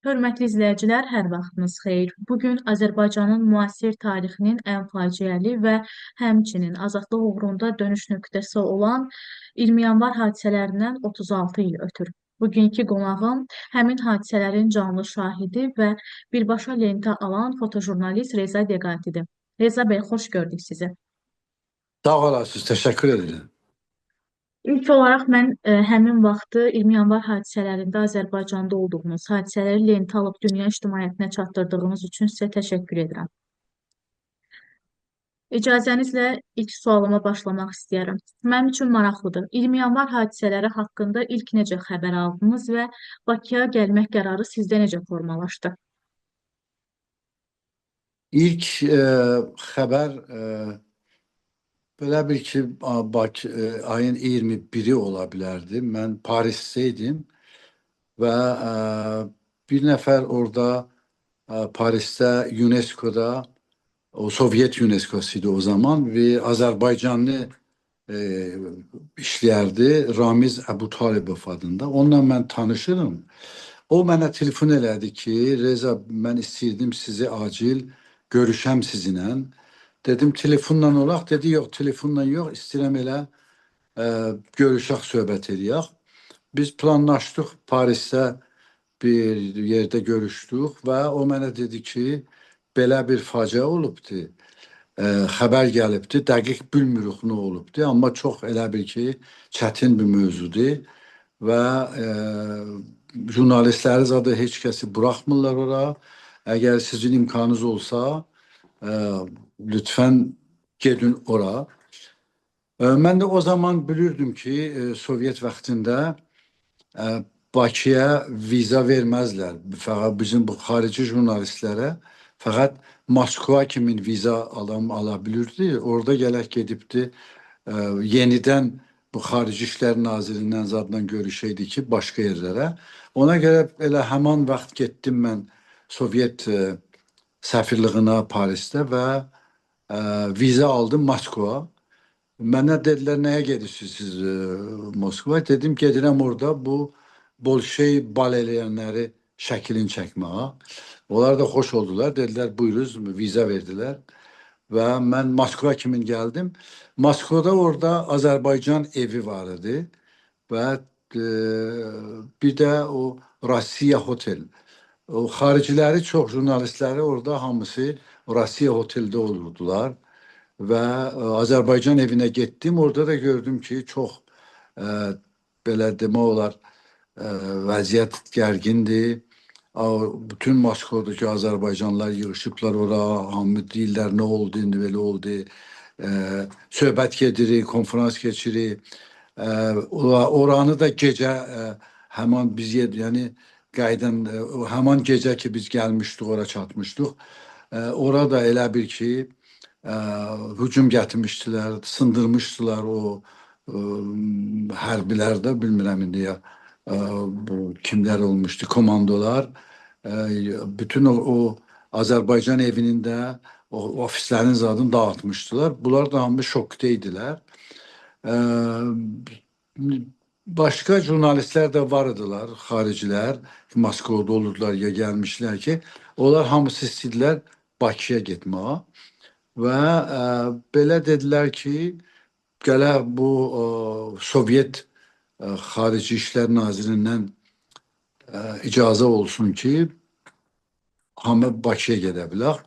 Hörmətli izləyicilər, hər vaxtınız xeyir. Bugün Azərbaycanın müasir tarixinin ən faciəli və həmçinin azadlıq uğrunda dönüş nöqtəsi olan 20 yanvar hadisələrindən 36 il ötür. Bugünkü qonağım həmin hadisələrin canlı şahidi və birbaşa lentə alan fotojurnalist Reza Deqatidir. Reza bəy, xoş gördük sizi. Sağ olasınız, teşekkür ederim. İlk olaraq mən həmin vaxtı 20 yanvar hadisələrində Azərbaycanda olduğunuz, hadisələri lentə alıb dünya ictimaiyyətinə çatdırdığınız üçün sizə təşəkkür edirəm. İcazənizlə ilk sualıma başlamaq istəyərəm. Mənim üçün maraqlıdır. 20 yanvar hadisələri haqqında ilk necə xəbər aldınız və Bakıya gəlmək qərarı sizdə necə formalaşdı? İlk haber böyle bir ki bak ayın 21'i olabilirdi. Ben Paris'teydim ve bir nefer orada Paris'te UNESCO'da o Sovyet UNESCO'suydu o zaman ve Azerbaycanlı e, işləyərdi Ramiz Əbu Talibov adında. Onunla mən tanışırım. O mənə telefon elədi ki, Reza, mən istəyirdim sizi acil görüşəm sizinlə. Dedim telefonla olaq. Dedi yox, telefonla yox, istəyirəm elə görüşək, söhbət eləyək. Biz planlaşdıq Parisdə bir yerdə görüşdük və o mənə dedi ki, belə bir faciə olubdu. Xəbər gəlibdi. Dəqiq bilmirik nə olubdu, amma çox elə bil ki, çətin bir mövzudur və jurnalistləri zaten heç kəsi buraxmırlar ora. Əgər sizin imkanınız olsa, lütfen gedin ora. Mən də o zaman bilirdim ki, Sovyet vaxtında Bakıya viza verməzlər. Fəqət bizim bu xarici jurnalistlərə fəqət Moskva kimin viza ala bilirdi. Orada gələk gedibdi yenidən bu Xarici İşlər Nazirindən zadla görüşəydi ki, başqa yerlərə. Ona görə elə həman vaxt getdim mən Sovyet səfirliyinə Parisdə və viza aldım Moskva. Mənə dedilər, nəyə gedirsiniz siz Moskva? Dedim, gedirəm orada bu Bolşey bal eləyənləri şəklini çəkməyə. Onlar da xoş oldular. Dedilər, buyuruz, viza verdilər. Və mən Moskva kimin gəldim. Moskvada orada Azərbaycan evi var idi. Və bir də o Rusiya Hotel. O xariciləri çox, jurnalistləri orada hamısı Rusiya Hoteldə olurdular. Və Azərbaycan evinə getdim. Orada da gördüm ki, çox belə demək olar vəziyyət gərgindir. Bütün Moskvadakı Azərbaycanlılar yığışıblar ora, hamı deyirlər nə oldu, indi belə oldu. Söhbət gedirik, konferans keçirik. Oranı da gecə həman biz yəni qaydan həman gecə ki biz gəlmişdik, ora çatmışdıq. Orada elə bir ki hücum gətirmişdilər, sındırmışdılar o hərbilərdə, bilmirəm indi ya bu kimlər olmuşdu, komandolar. Bütün o Azərbaycan evinin də o ofislərin zadını dağıtmışdılar. Bunlar da hamı şokdaydılar. Başka jurnalistlər də var idiler, xaricilər, Moskvada olurdular ya gəlmişlər ki, onlar hamısı istədilər Bakıya getməyə. Və belə dedilər ki, gələ bu Sovyet Xarici İşlər Nazirindən icazə olsun ki, hamı Bakıya gedə bilər.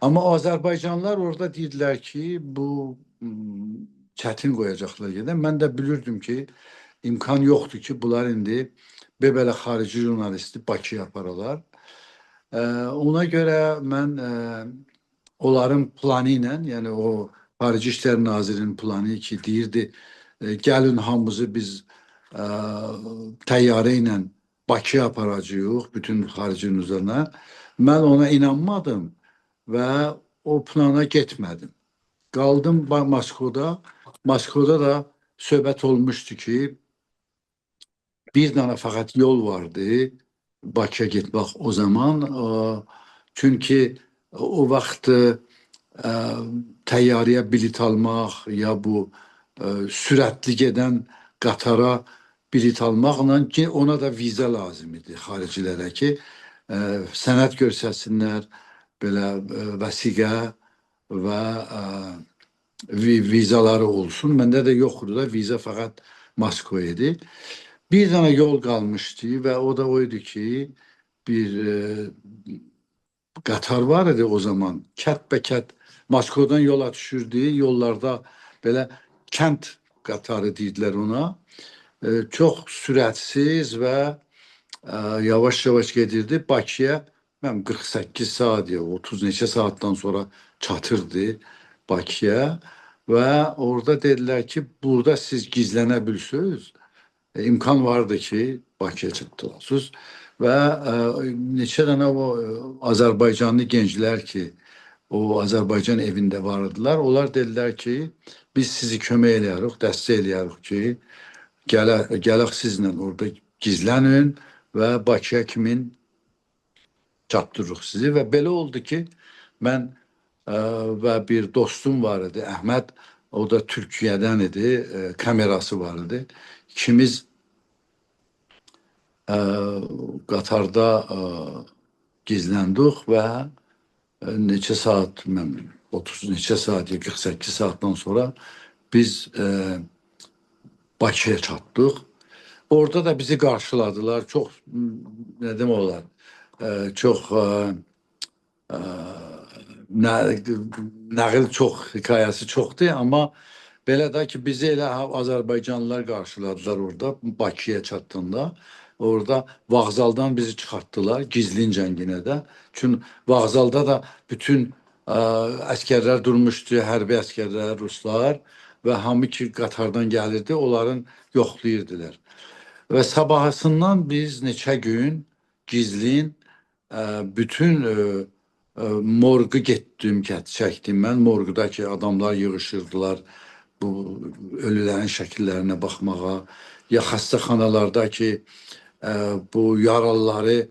Amma Azərbaycanlılar orada dedilər ki, bu çətin qoyacaqlar gedən. Mən də bilirdim ki, imkan yoxdur ki, bunlar indi belə xarici jurnalisti Bakıya aparalar. Ona görə mən onların planı ilə, yəni o Xarici İşlər Nazirinin planı ki, deyirdi, gəlin hamımızı biz təyyarə ilə Bakıya aparacağıq, bütün xaricinin üzərinə. Mən ona inanmadım və o plana getmədim. Qaldım Moskvada. Moskvada da söhbət olmuşdu ki, bir dənə fəqət yol vardı Bakıya getmək o zaman. Çünki o vaxt təyyarəyə bilet almaq ya bu sürətli gedən qatara bilet almaqla ki, ona da viza lazım idi xaricilərə ki, sənət göstərsinlər, belə vəsiqə və vizaları olsun. Məndə də yoxdur da viza, fəqət Moskva idi. Bir dənə yol qalmışdı və o da o idi ki, bir qatar var idi o zaman. Kət Moskvadan yola düşürdü. Yollarda belə kənd qatarı deyirlər ona. Çox sürətsiz və yavaş-yavaş gedirdi. Bakıya mən 48 saat ya 30 neçə saatdan sonra çatırdı Bakıya və orada dedilər ki, burada siz gizlənə bilirsiniz. İmkan vardı ki, Bakıya çatdırasınız və neçə dənə o Azərbaycanlı gənclər ki, o Azərbaycan evində vardılar. Onlar dedilər ki, biz sizi kömək eləyərik, dəstək eləyərik ki, gələk sizlə orada gizlənin və Bakıya kimin çatdırırıq sizi. Və belə oldu ki, mən və bir dostum var idi, Əhməd, o da Türkiyədən idi, kamerası var idi. İkimiz qatarda gizləndik və neçə saat, 30 neçə saat, 48 saatdan sonra biz Bakıya çatdıq. Orada da bizi qarşıladılar. Çox, nə demək olar, çox nağıl çox, hekayəsi çoxdur, amma belə də ki, bizi elə Azərbaycanlılar qarşıladılar orada, Bakıya çatdığında. Orada vağzaldan bizi çıxartdılar, gizlincə yenə də. Çünki vağzalda da bütün əskərlər durmuşdu, hərbi əskərlər, ruslar və hamı ki qatardan gəlirdi, onların yoxlayırdılar. Və sabahısından biz neçə gün gizlin bütün morgu getdim, çəkdim. Mən morqdakı adamlar yığışırdılar bu ölülərin şəkillərinə baxmağa. Ya xəstəxanalardakı bu yaralıları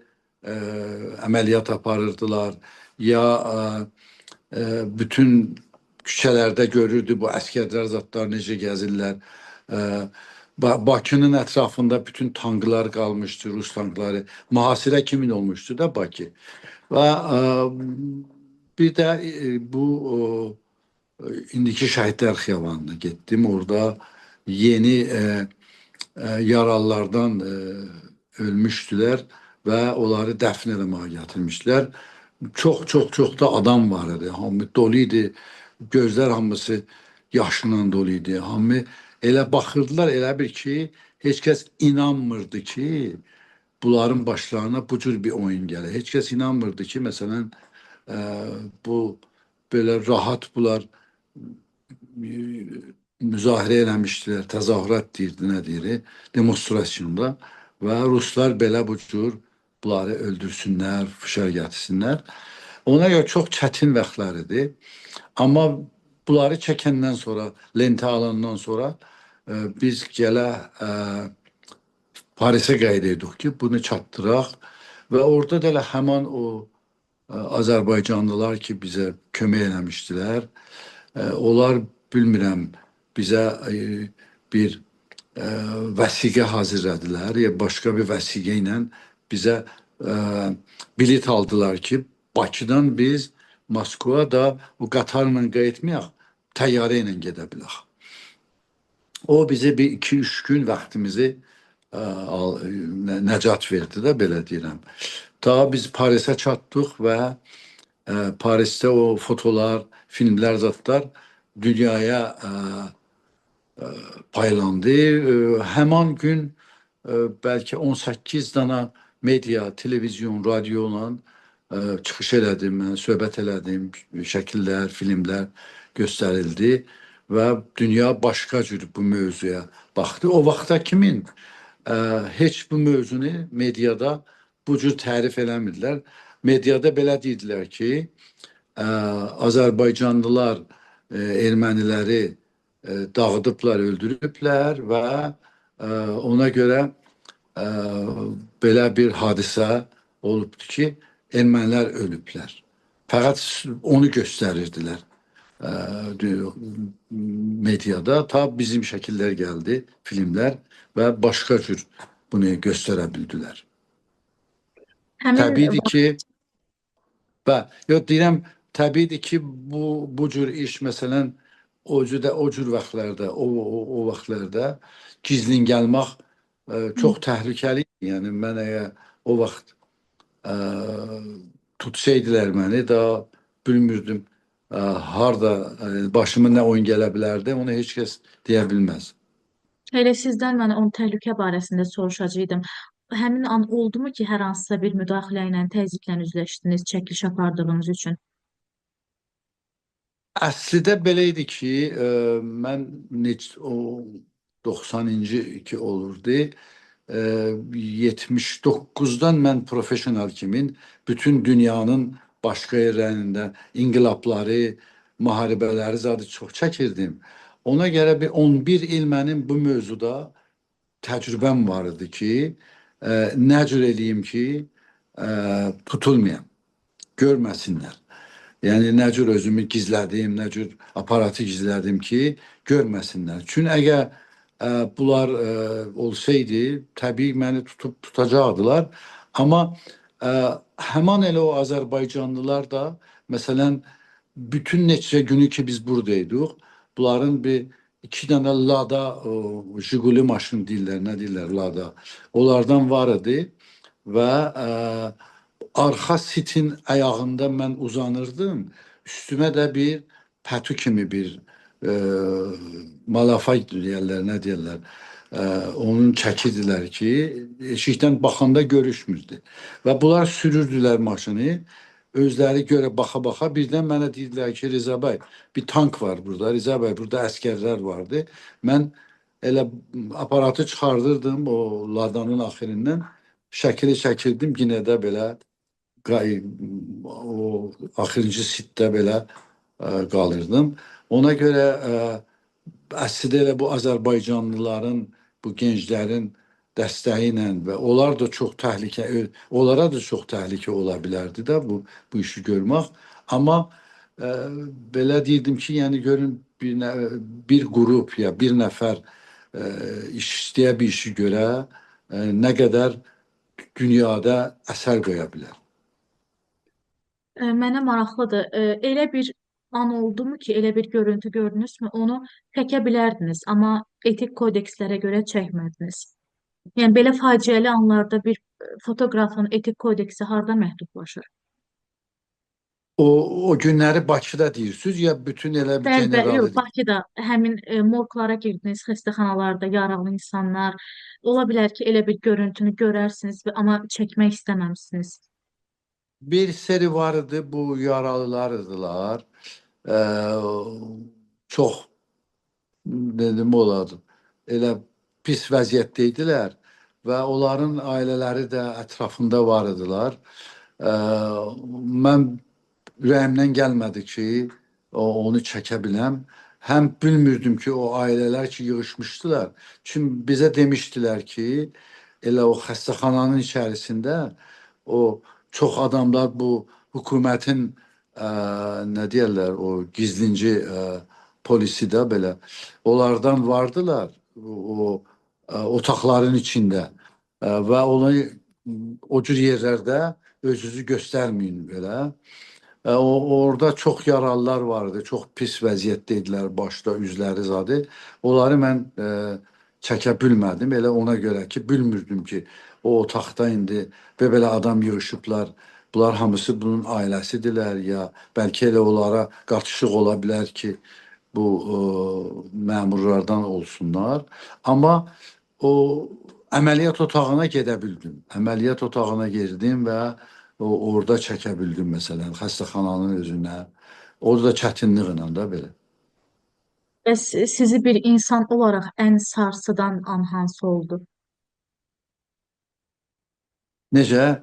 əməliyyat aparırdılar. Ya bütün küçələrdə görürdü bu əskərlər zatlar necə gəzirlər. Bakının ətrafında bütün tanklar qalmışdı, Rus tankları. Mühasirə kimin olmuşdu da Bakı. Və bir də bu indiki Şəhidlər Xiyabanına getdim. Orada yeni yaralılardan ölmüşdülər və onları dəfn eləməyə gətirmişlər. Çox da adam var idi. Hamı dolu idi. Gözlər hamısı yaşla dolu idi. Hamı elə baxırdılar, elə bir ki, heç kəs inanmırdı ki, bunların başlarına bu cür bir oyun gəlir. Heç kəs inanmırdı ki, məsələn, bu belə rahat bunlar müzahirə eləmişdilər, təzahürat deyirdi, nə deyir, demonstrasyonda və ruslar belə bu cür bunları öldürsünlər, fişər gətirsinlər. Ona görə çox çətin vaxtlar idi. Amma bunları çəkəndən sonra, lentə alandan sonra biz gələ Parisə qeyd etdik ki, bunu çatdıraq və orada da həman o Azərbaycanlılar ki, bizə kömək eləmişdilər. Onlar bilmirəm bizə bir vəsiqə hazırladılar ya başqa bir vəsiqə ilə bizə bilet aldılar ki, Bakıdan biz Moskva da o qatarla qayıtmayaq, təyyarə ilə gedə bilək. O bizə bir 2-3 gün vaxtımızı nəcat verdi də, belə deyirəm. Daha biz Parisə çatdıq və Parisdə o fotolar, filmlər, zatlar dünyaya paylandı. Həman gün bəlkə 18 dana media, televizyon, radyo olan çıxış elədim, söhbət elədim, şəkillər, filmlər göstərildi və dünya başqa cür bu mövzuya baxdı. O vaxta kimin heç bu mövzunu mediada bu cür tərif eləmirdilər. Mediada belə deyirdilər ki, Azərbaycanlılar erməniləri dağıdıblar, öldürüblər və ona görə belə bir hadisə olubdur ki, ermənilər ölüblər. Fəqət onu göstərirdilər mediada. Ta bizim şəkillər gəldi, filmlər və başqa cür bunu göstərə bildilər. Həmin Təbiidir vaxt ki, və yox deyirəm, təbiidir ki, bu cür iş məsələn o cür vaxtlarda, o vaxtlarda gizlin gəlmək çox təhlükəli idi. Yəni mən əgər o vaxt ə, tutsaydılar məni da bilmirdim harda başıma nə oyun gələ bilərdi, onu heç kəs deyə bilməz. elə sizdən mən onun təhlükə barəsində soruşacaqdım. Həmin an oldumu ki, hər hansısa bir müdaxilə ilə, təzyiqlə üzləşdiniz çəkiliş apardığınız üçün? Əslində belə idi ki, mən o 90-cı ki olurdu. 79-dan mən professional kimin bütün dünyanın başqa yerlərində inqilabları, müharibələri zadı çox çəkirdim. Ona görə bir 11 il mənim bu mövzuda təcrübəm var idi ki, nə cür eləyim ki, tutulmayam, görməsinlər. Yəni nə cür özümü gizlədim, nə cür aparatı gizlədim ki, görməsinlər. Çünki əgər bunlar olsaydı, təbii məni tutacaqdılar. Amma həman elə o Azərbaycanlılar da, məsələn, bütün neçə günü ki biz buradaydıq, bunların bir iki dənə Lada, Jiguli maşın deyirlər, nə deyirlər Lada. Onlardan var idi və arxa sitin ayağında mən uzanırdım. Üstümə də bir pətü kimi bir e, malafay deyirlər, nə deyirlər. Onun çəkirdilər ki, eşikdən baxanda görüşmürdü. Və bunlar sürürdülər maşını. Özləri görə baxa-baxa birdən mənə dedilər ki, Rza bəy, bir tank var burada. Rza bəy, burada əskərlər vardı. Mən elə aparatı çıxardırdım o ladanın axirindən. Şəkili çəkirdim, yenə də belə o axırıncı sitdə belə qalırdım. Ona görə əslində elə bu Azərbaycanlıların, bu gənclərin dəstəyi ilə və onlar da çox təhlükə, onlara da çox təhlükə ola bilərdi də bu işi görmək. Amma belə deyirdim ki, yəni görün bir qrup ya bir nəfər iş istəyə bir işi görə nə qədər dünyada əsər qoya bilər. Mənə maraqlıdır. Elə bir an oldumu ki, elə bir görüntü gördünüzmü? Onu çəkə bilərdiniz, amma etik kodekslərə görə çəkmədiniz. Yəni belə faciəli anlarda bir fotoqrafın etik kodeksi harda məhdudlaşır? O günləri Bakıda deyirsiniz ya bütün elə bir Bəli, bəli, yox, general idi. Bakıda həmin morglara girdiniz, xəstəxanalarda yaralı insanlar. Ola bilər ki, elə bir görüntünü görərsiniz, amma çəkmək istəməmisiniz. Bir seri vardı bu yaralılar idiler. Ee, Çok dedim olardı. Elə pis vəziyyətdəydilər və onların ailələri də ətrafında var idiler. Mən ürəyimdən gəlmədi ki, onu çəkə biləm. Həm bilmirdim ki, o ailələr ki, yığışmışdılar. Çünki bizə demişdilər ki, elə o xəstəxananın içərisində o çox adamlar bu hökumətin nə deyirlər, o gizlinci polisi də belə onlardan vardılar otaqların içində və onu o cür yerlərdə özünüzü göstərməyin belə. Orada çox yaralılar vardı, çox pis vəziyyətdə idilər, başda üzləri zadı. Onları mən çəkə bilmədim, elə ona görə ki, bilmirdim ki, o otaqda indi belə adam yığışıblar. Bunlar hamısı bunun ailəsidirlər ya bəlkə elə onlara qatışıq ola bilər ki, bu məmurlardan olsunlar. Amma o əməliyyat otağına gedə bildim. Əməliyyat otağına girdim və orada çəkə bildim məsələn xəstəxananın özünə. Orada da çətinliklə də belə. Bəs sizi bir insan olaraq ən sarsıdan an hansı oldu? Necə?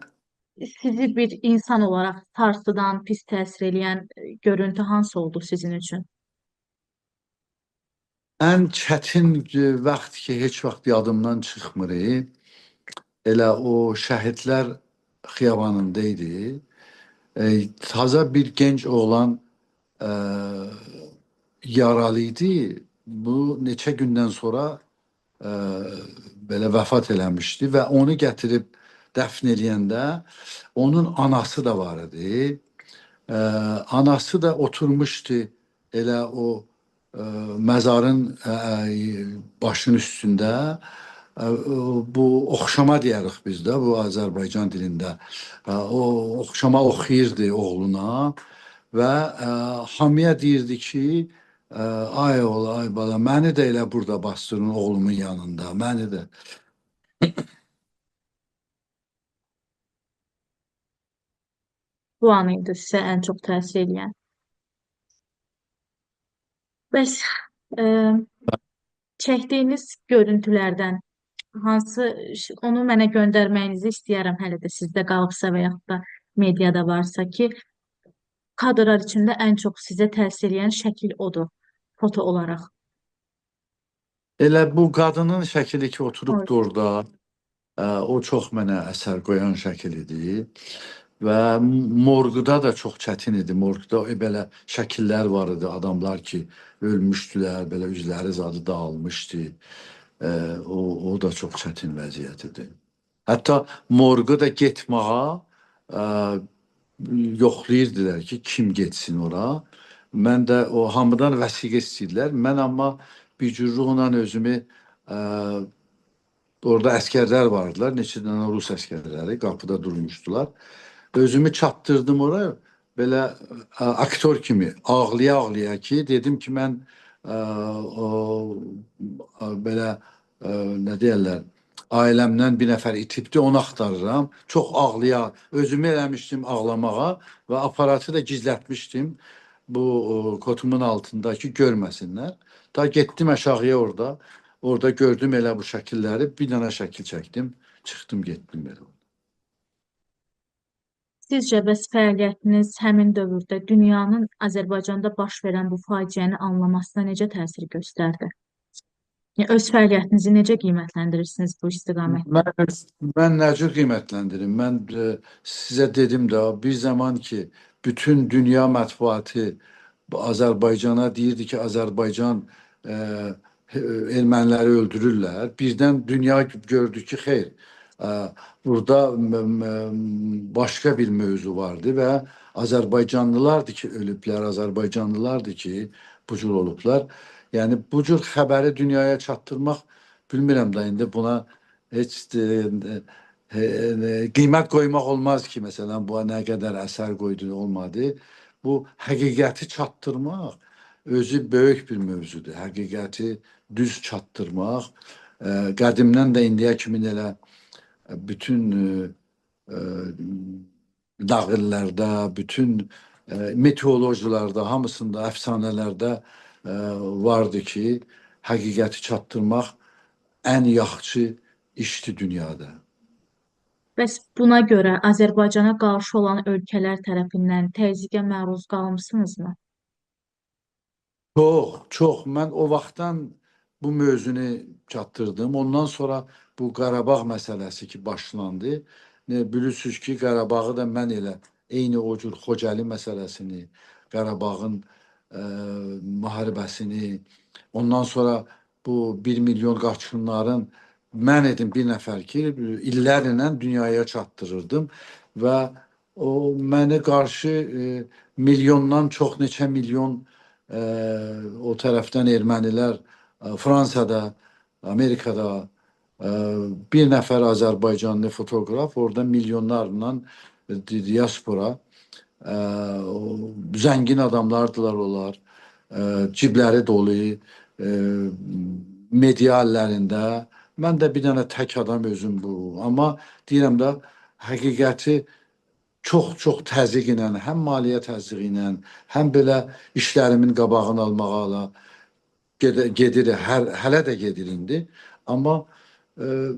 Sizi bir insan olaraq sarsıdan, pis təsir edən görüntü hansı oldu sizin üçün? Ən çətin vaxt ki, heç vaxt yadımdan çıxmır. Elə o şəhidlər xiyabanında idi. Taza bir gənc oğlan e, yaralı idi. Bu neçə gündən sonra e, belə vəfat eləmişdi və onu gətirib dəfn eləyəndə onun anası da var idi. Ee, Anası da oturmuştu elə o məzarın başının üstündə. Bu oxşama deyirik biz də bu Azərbaycan dilində. O oxşama oxuyurdu oğluna və hamıya deyirdi ki, ay oğul, ay bala, məni də elə burada bastırın oğlumun yanında, məni də. Bu an idi sizə ən çox təsir edən. Bəs e, çəkdiyiniz görüntülərdən hansı onu mənə göndərməyinizi istəyərəm hələ də sizdə qalıbsa və yaxud da mediada varsa ki, kadrlar içində ən çox sizə təsir edən şəkil odur, foto olaraq. Elə bu qadının şəkili ki, Evet. oturubdu orada. O çox mənə əsər qoyan şəkil idi və morqda da çox çətin idi. Morqda belə şəkillər var idi, adamlar ki, ölmüşdülər, belə üzləri zadı dağılmışdı. O da çox çətin vəziyyət idi. Hətta morqu da getməyə ə, yoxlayırdılar ki, kim getsin ora. Mən də o hamıdan vəsiqə istəyirlər. Mən amma bir cür ruhla özümü ə, orada əskərlər vardılar, neçə dənə Rus əskərləri qapıda durmuşdular. Özümü çatdırdım oraya, belə aktor kimi ağlaya-ağlaya ki, dedim ki, mən belə nə deyirlər, ailəmdən bir nəfər itibdi, onu axtarıram. Çox ağlaya, özümü eləmişdim ağlamağa və aparatı da gizlətmişdim bu kotumun altında ki, görməsinlər. Da getdim aşağıya orada. Orada gördüm elə bu şəkilləri, bir dənə şəkil çəkdim, çıxdım getdim belə. Sizcə bəs fəaliyyətiniz həmin dövrdə dünyanın Azərbaycanda baş verən bu faciəni anlamasına necə təsir göstərdi? Yəni, öz fəaliyyətinizi necə qiymətləndirirsiniz bu istiqamətdə? Mən nə cür qiymətləndirim? Mən sizə dedim də, bir zaman ki, bütün dünya mətbuatı Azərbaycana deyirdi ki, Azərbaycan e, erməniləri öldürürlər. Birdən dünya gördü ki, xeyr, burada başqa bir mövzu vardı və Azərbaycanlılardır ki, ölüblər, Azərbaycanlılardır ki, bu cür olublar. Yəni bu cür xəbəri dünyaya çatdırmaq, bilmirəm də indi buna heç qiymət qoymaq olmaz ki, məsələn, bu nə qədər əsər qoydu, olmadı. Bu həqiqəti çatdırmaq özü böyük bir mövzudur. Həqiqəti düz çatdırmaq qədimdən də indiyə kimi elə bütün nağıllarda, bütün meteorolojiyalarda, hamısında, əfsanələrdə vardı ki, həqiqəti çatdırmaq ən yaxşı işdir dünyada. Bəs buna görə Azərbaycana qarşı olan ölkələr tərəfindən təzyiqə məruz qalmısınızmı? Çox, çox. Mən o vaxtdan bu mövzunu çatdırdım. Ondan sonra bu Qarabağ məsələsi ki başlandı. Bilirsiniz ki, Qarabağı da mən elə eyni o cür Xocəli məsələsini, Qarabağın müharibəsini, ondan sonra bu 1 milyon qaçqınların mən edim bir nəfər ki, illərlə dünyaya çatdırırdım və o mənə qarşı milyondan çox neçə milyon o tərəfdən ermənilər Fransada, Amerikada bir nəfər Azərbaycanlı fotoqraf orada milyonlarla diaspora zəngin adamlardılar onlar. Cibləri dolu, media əllərində. Mən də bir dənə tək adam özüm bu. Amma deyirəm də həqiqəti çox təzyiq ilə, həm maliyyə təzyiqi ilə, həm belə işlərimin qabağını almağa gedir, hələ də gedir indi. Amma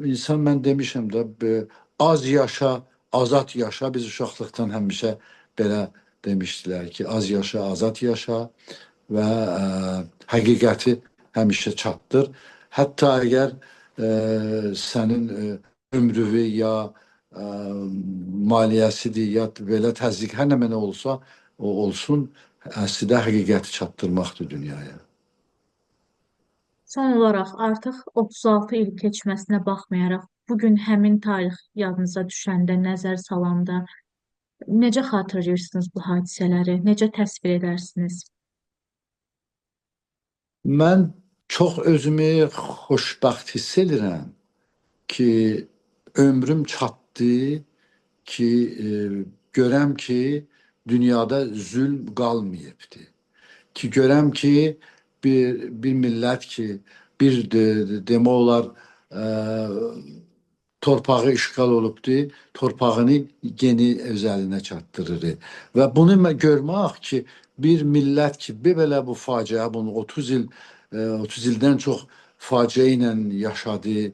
insan mən demişəm də az yaşa, azad yaşa. Biz uşaqlıqdan həmişə belə demişdilər ki, az yaşa, azad yaşa və həqiqəti həmişə çatdır. Hətta əgər sənin ömrüvü ya maliyyəsidir, ya belə təzyiq hər nə mənə olsa, o olsun, əslində həqiqəti çatdırmaqdır dünyaya. Son olaraq artıq 36 il keçməsinə baxmayaraq bu gün həmin tarix yadınıza düşəndə, nəzər salanda necə xatırlayırsınız bu hadisələri? Necə təsvir edərsiniz? Mən çox özümü xoşbəxt hiss edirəm ki, ömrüm çatdı ki, görəm ki, dünyada zülm qalmayıbdı. Ki görəm ki, bir millət ki, bir demək olar, e, torpağı işğal olubdu, torpağını yeni öz əlinə çatdırır. Və bunu görmək ki, bir millət ki, belə bu faciə, bunu 30 il, 30 ildən çox faciə ilə yaşadı,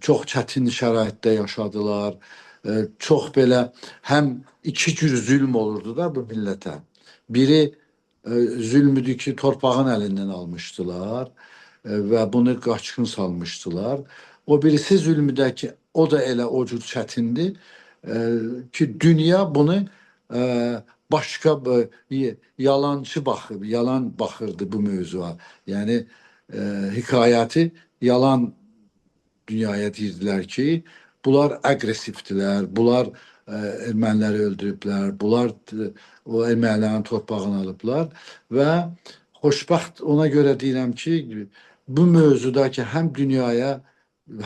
çox çətin şəraitdə yaşadılar. Çox belə həm iki cür zülm olurdu da bu millətə. Biri zülmüdür ki, torpağın əlindən almışdılar və bunu qaçqın salmışdılar. O birisi zülmüdə ki, o da elə o cür çətindir ki, dünya bunu başqa yalancı baxıb, yalan baxırdı bu mövzuya. Yəni hekayəti yalan dünyaya deyirdilər ki, bunlar aqressivdilər, bunlar erməniləri öldürüblər, bunlar o ermənilərin torpağını alıblar və xoşbəxt ona görə deyirəm ki, bu mövzuda ki, həm dünyaya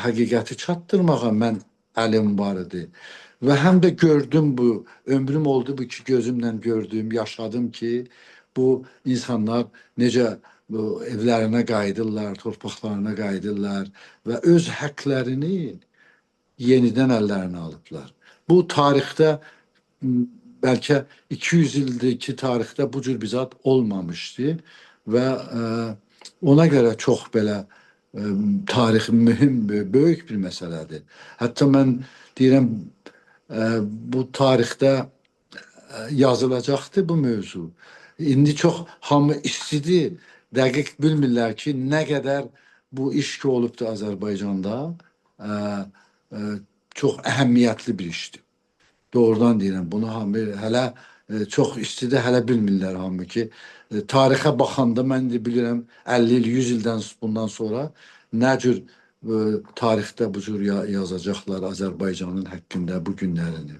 həqiqəti çatdırmağa mən əlim var idi və həm də gördüm bu, ömrüm oldu bu ki, gözümlə gördüm, yaşadım ki, bu insanlar necə bu evlərinə qayıdırlar, torpaqlarına qayıdırlar və öz həqlərini yenidən əllərinə alıblar. Bu tarixdə bəlkə 200 ildir ki, tarixdə bu cür bir zat olmamışdı və ona görə çox belə tarix mühüm, böyük bir məsələdir. Hətta mən deyirəm, bu tarixdə yazılacaqdı bu mövzu. İndi çox hamı istidir, dəqiq bilmirlər ki, nə qədər bu iş ki olubdu Azərbaycanda, çox əhəmiyyətli bir işdir. Doğrudan deyirəm, bunu hamı hələ çox istidir, hələ bilmirlər hamı ki, tarixə baxanda mən də bilirəm 50 il, 100 ildən bundan sonra nə cür tarixdə bu cür yazacaqlar Azərbaycanın haqqında bu günlərini.